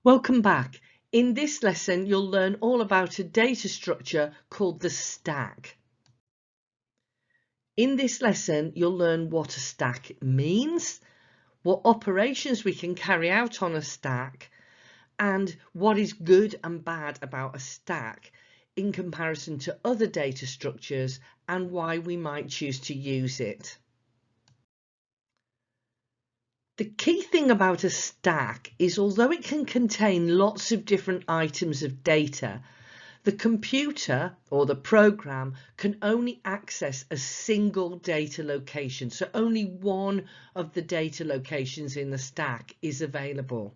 Welcome back. In this lesson, you'll learn all about a data structure called the stack. In this lesson, you'll learn what a stack means, what operations we can carry out on a stack, and what is good and bad about a stack in comparison to other data structures and why we might choose to use it. The key thing about a stack is although it can contain lots of different items of data, the computer or the program can only access a single data location. So only one of the data locations in the stack is available.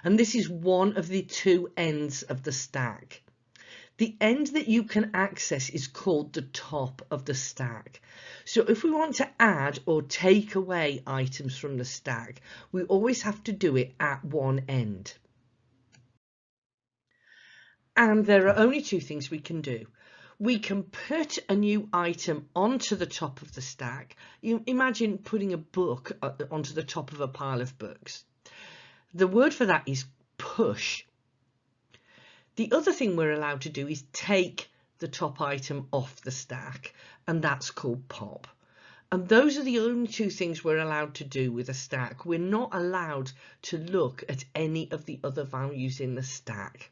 And this is one of the two ends of the stack. The end that you can access is called the top of the stack. So if we want to add or take away items from the stack, we always have to do it at one end. And there are only two things we can do. We can put a new item onto the top of the stack. You imagine putting a book onto the top of a pile of books. The word for that is push. The other thing we're allowed to do is take the top item off the stack, and that's called pop. And those are the only two things we're allowed to do with a stack. We're not allowed to look at any of the other values in the stack.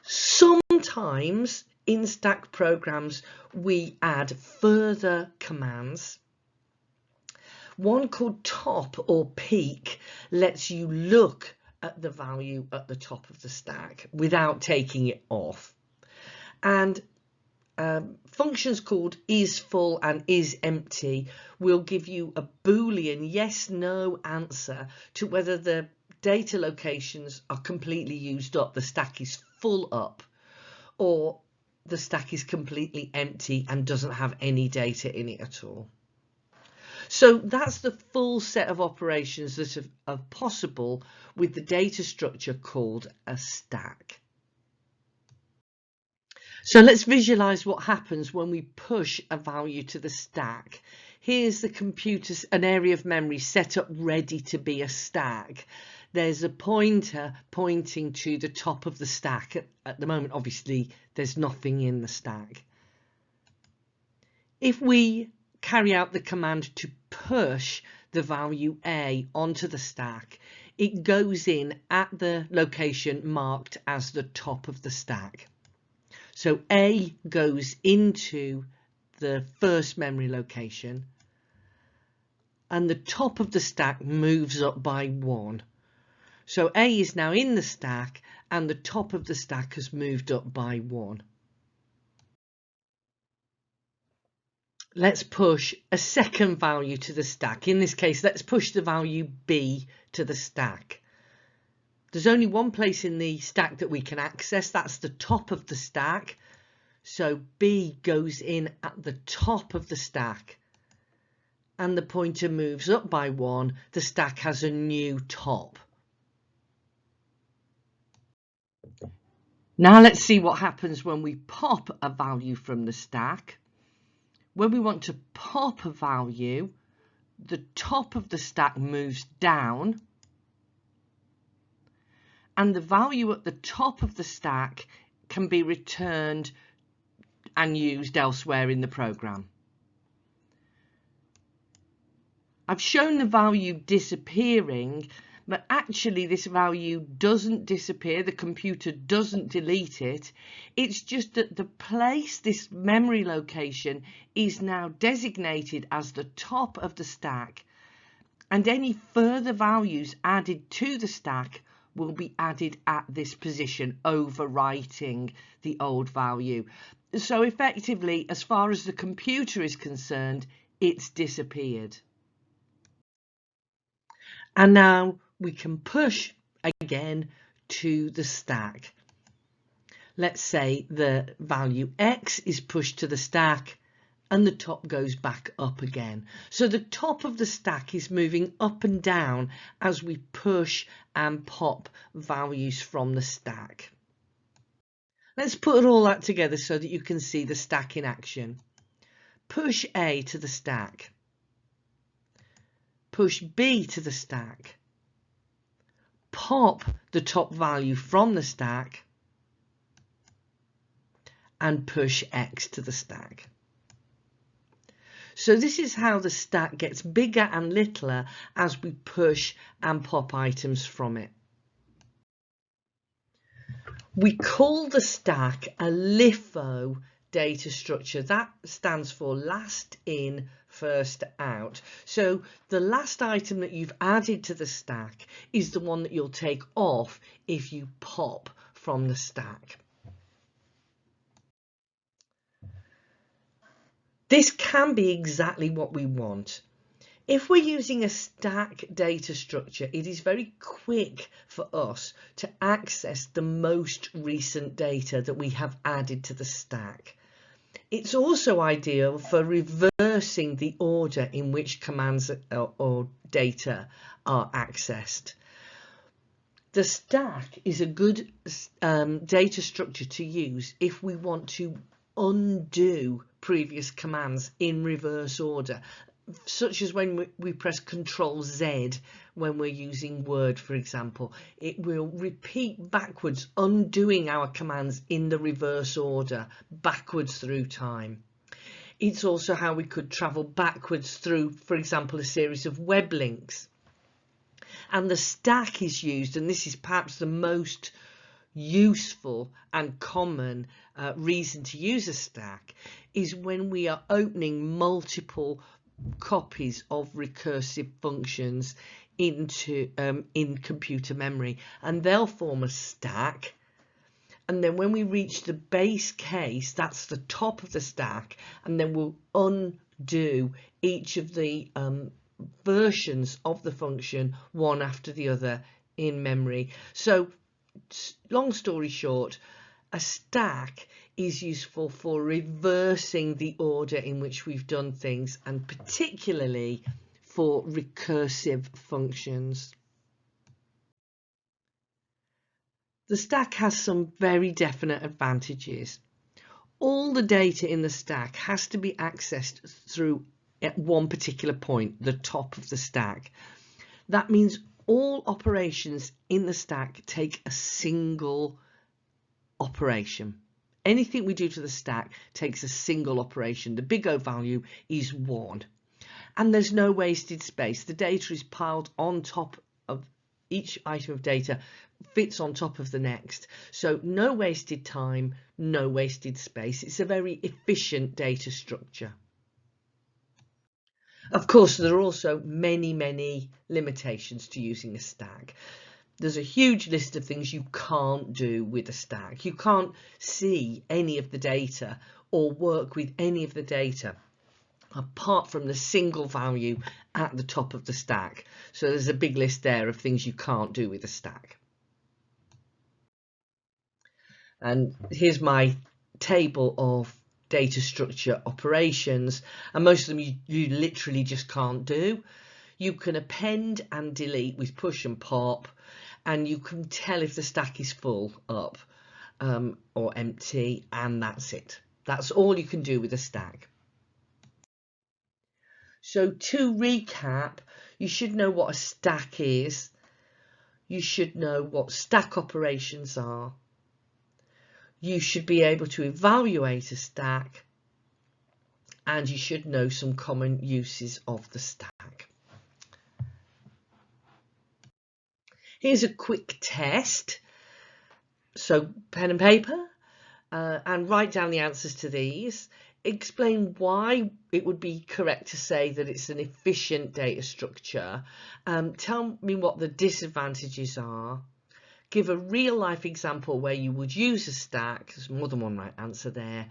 Sometimes in stack programs we add further commands. One called top or peek lets you look at the value at the top of the stack without taking it off. And functions called isFull and isEmpty will give you a Boolean yes/no answer to whether the data locations are completely used up, the stack is full up, or the stack is completely empty and doesn't have any data in it at all. So that's the full set of operations that are possible with the data structure called a stack. So let's visualize what happens when we push a value to the stack. Here's the computer's an area of memory set up ready to be a stack. There's a pointer pointing to the top of the stack. At the moment, obviously, there's nothing in the stack. If we carry out the command to push the value A onto the stack, it goes in at the location marked as the top of the stack. So A goes into the first memory location and the top of the stack moves up by 1. So A is now in the stack and the top of the stack has moved up by 1. Let's push a second value to the stack. In this case, let's push the value B to the stack. There's only one place in the stack that we can access, that's the top of the stack. So B goes in at the top of the stack and the pointer moves up by 1. The stack has a new top. Now let's see what happens when we pop a value from the stack. When we want to pop a value, the top of the stack moves down and the value at the top of the stack can be returned and used elsewhere in the program. I've shown the value disappearing, but actually this value doesn't disappear, the computer doesn't delete it. It's just that the place, this memory location, is now designated as the top of the stack, and any further values added to the stack will be added at this position, overwriting the old value. So effectively, as far as the computer is concerned, it's disappeared. And now we can push again to the stack. Let's say the value X is pushed to the stack and the top goes back up again. So the top of the stack is moving up and down as we push and pop values from the stack. Let's put all that together so that you can see the stack in action. Push A to the stack. push B to the stack, pop the top value from the stack, and push X to the stack. So this is how the stack gets bigger and littler as we push and pop items from it. We call the stack a LIFO data structure. That stands for last in, first out. So the last item that you've added to the stack is the one that you'll take off if you pop from the stack. This can be exactly what we want. If we're using a stack data structure, it is very quick for us to access the most recent data that we have added to the stack. It's also ideal for reversing the order in which commands or data are accessed. The stack is a good data structure to use if we want to undo previous commands in reverse order, such as when we press Control Z when we're using Word, for example. It will repeat backwards, undoing our commands in the reverse order, backwards through time. It's also how we could travel backwards through, for example, a series of web links. And the stack is used, and this is perhaps the most useful and common reason to use a stack, is when we are opening multiple copies of recursive functions into in computer memory, and they'll form a stack. And then when we reach the base case, that's the top of the stack, and then we'll undo each of the versions of the function one after the other in memory. So long story short, a stack is useful for reversing the order in which we've done things, and particularly for recursive functions. The stack has some very definite advantages. All the data in the stack has to be accessed through at one particular point, the top of the stack. That means all operations in the stack take a single operation. Anything we do to the stack takes a single operation. The big O value is 1. And there's no wasted space. The data is piled on top of each item of data, fits on top of the next. So no wasted time, no wasted space. It's a very efficient data structure. Of course, there are also many limitations to using a stack. There's a huge list of things you can't do with a stack. You can't see any of the data or work with any of the data apart from the single value at the top of the stack. So there's a big list there of things you can't do with a stack. And here's my table of data structure operations, and most of them you literally just can't do. You can append and delete with push and pop, and you can tell if the stack is full up or empty, and that's it. That's all you can do with a stack. So to recap, you should know what a stack is. You should know what stack operations are. You should be able to evaluate a stack, and you should know some common uses of the stack. Here's a quick test. So pen and paper, and write down the answers to these. Explain why it would be correct to say that it's an efficient data structure. Tell me what the disadvantages are. Give a real life example where you would use a stack. There's more than one right answer there.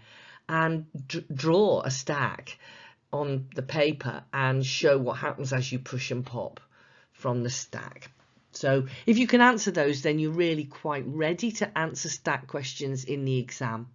And draw a stack on the paper and show what happens as you push and pop from the stack. So if you can answer those, then you're really quite ready to answer stack questions in the exam.